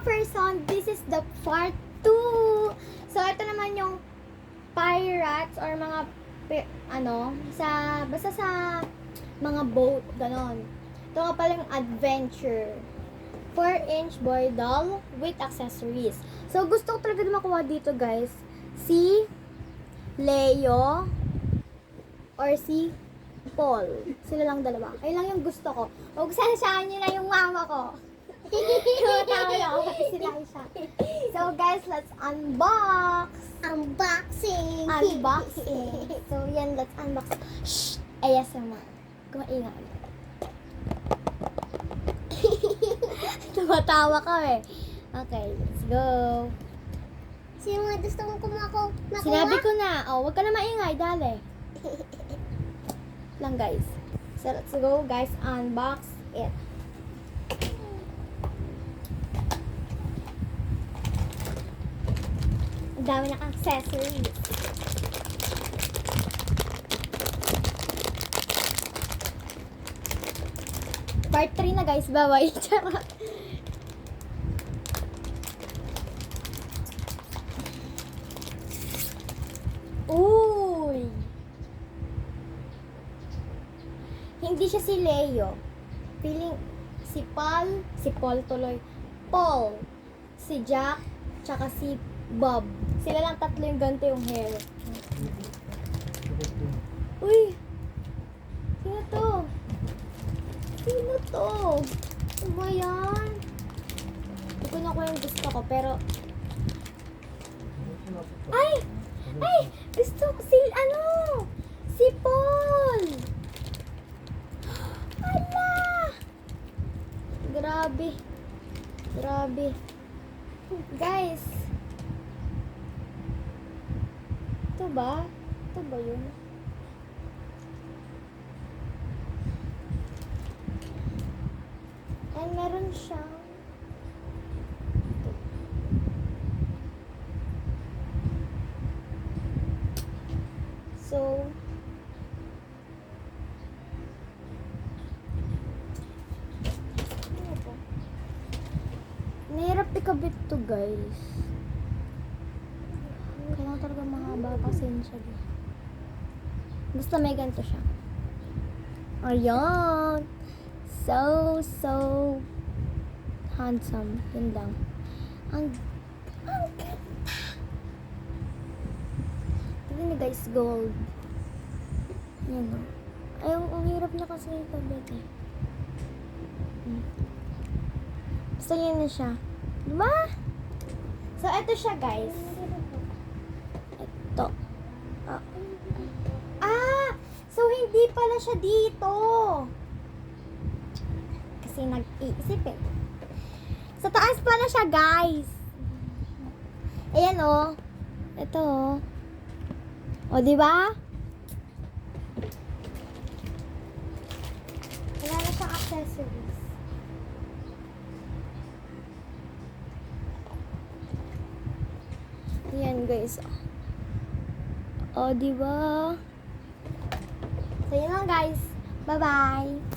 person, this is the part 2. So, ito naman yung pirates or mga, basta sa mga boat, ganon. Ito nga palang adventure. 4-inch boy doll with accessories. So, gusto ko talaga na makuha dito, guys. Si Leo or si Paul. Sila lang dalawa. Ayun lang yung gusto ko. Huwag saan nyo na yung mama ko. Tama lang ako pati sila isa. So guys, let's unbox. Unboxing. So yan, let's unbox. Shh! ASMR. Kumaingay. Tumatawa ka eh. Okay, let's go. Sino nga gusto mong makuha? Sinabi ko na. Oh, wag ka na maingay. Dali. Lang guys. So let's go guys. Unbox it. Ang dami ng accessories. Part 3 na guys. Baway. Charot. Uy! Hindi siya si Leo. Feeling si Paul tuloy. Paul, si Jack, tsaka si Bob. Sila lang tatlo yung ganito yung hair. Uy! Sino to? Sino to? Ano ba yan? Hindi ko nakuha yung gusto ko, pero... Ay! Ay! Gusto ko si... Si Paul! Ala! Grabe. Grabe. Guys. Ito ba? Ito ba yun? Ay, meron siya. So, nahirap ikabit to guys. Kailangan talaga mahaba pasensya din. Basta may ganito siya. Ayan. So handsome. Yun lang. Ang ganda. Tignan niyo guys, gold. Yan o. Ay, ang hirap na kasi ikabit eh. Basta yun na siya. Diba? So, eto siya guys. Ito. So hindi pala siya dito. Kasi nag-iisip eh. Sa taas pala siya guys. Ayan o. Ito o. O, diba? Wala na siyang accessories. Ayan guys. O, diba? So, yun lang guys. Bye-bye.